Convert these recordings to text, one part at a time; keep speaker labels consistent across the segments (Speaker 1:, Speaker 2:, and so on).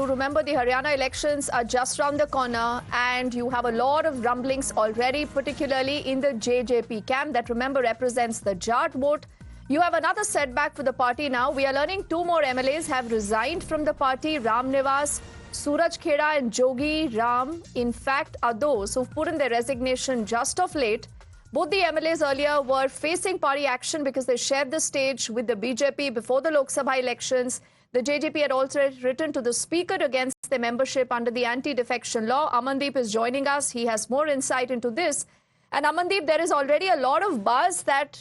Speaker 1: Remember, the Haryana elections are just around the corner, and you have a lot of rumblings already, particularly in the JJP camp that, remember, represents the Jat vote. You have another setback for the party now. We are learning 2 more MLAs have resigned from the party. Ram Nivas, Suraj Kheda and Jogi Ram, in fact, are those who've put in their resignation just of late. Both the MLAs earlier were facing party action because they shared the stage with the BJP before the Lok Sabha elections. The JJP had also written to the Speaker against their membership under the anti-defection law. Amandeep is joining us. He has more insight into this. And Amandeep, there is already a lot of buzz that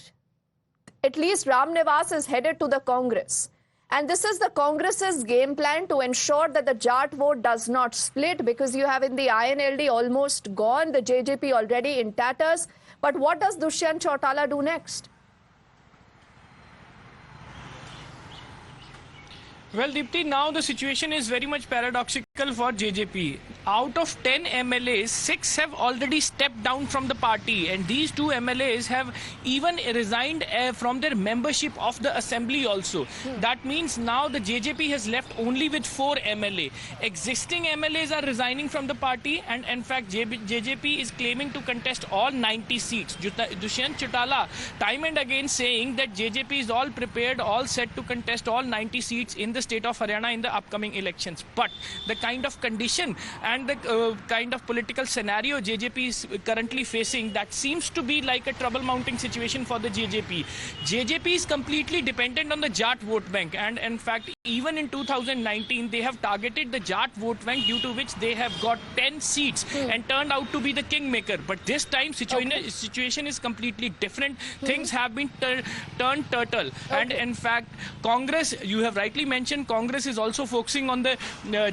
Speaker 1: at least Ram Nivas is headed to the Congress. And this is the Congress's game plan to ensure that the Jat vote does not split, because you have in the INLD almost gone, the JJP already in tatters. But what does Dushyant Chautala do next?
Speaker 2: Well, Deepti, now the situation is very much paradoxical for JJP. Out of 10 MLAs, 6 have already stepped down from the party, and these 2 MLAs have even resigned from their membership of the assembly also. That means now the JJP has left only with 4 MLA. Existing MLAs are resigning from the party, and in fact JJP is claiming to contest all 90 seats. Dushyant Chautala time and again saying that JJP is all prepared, all set to contest all 90 seats in the state of Haryana in the upcoming elections. But the kind of condition and the kind of political scenario JJP is currently facing, that seems to be like a trouble mounting situation for the JJP. JJP is completely dependent on the Jat vote bank, and in fact even in 2019 they have targeted the Jat vote bank, due to which they have got 10 seats and turned out to be the kingmaker. But this time situation is completely different. Things have been turned turtle. And in fact Congress, you have rightly mentioned, Congress is also focusing on the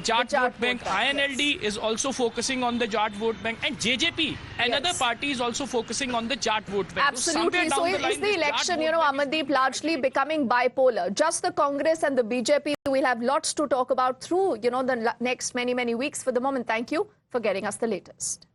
Speaker 2: Jat vote bank. INLD is also focusing on the Jat vote bank, and JJP, another party, is also focusing on the Jat vote bank.
Speaker 1: Absolutely. So is the election, Amandeep, largely becoming bipolar? Just the Congress and the BJP, we'll have lots to talk about through, the next many weeks. For the moment, thank you for getting us the latest.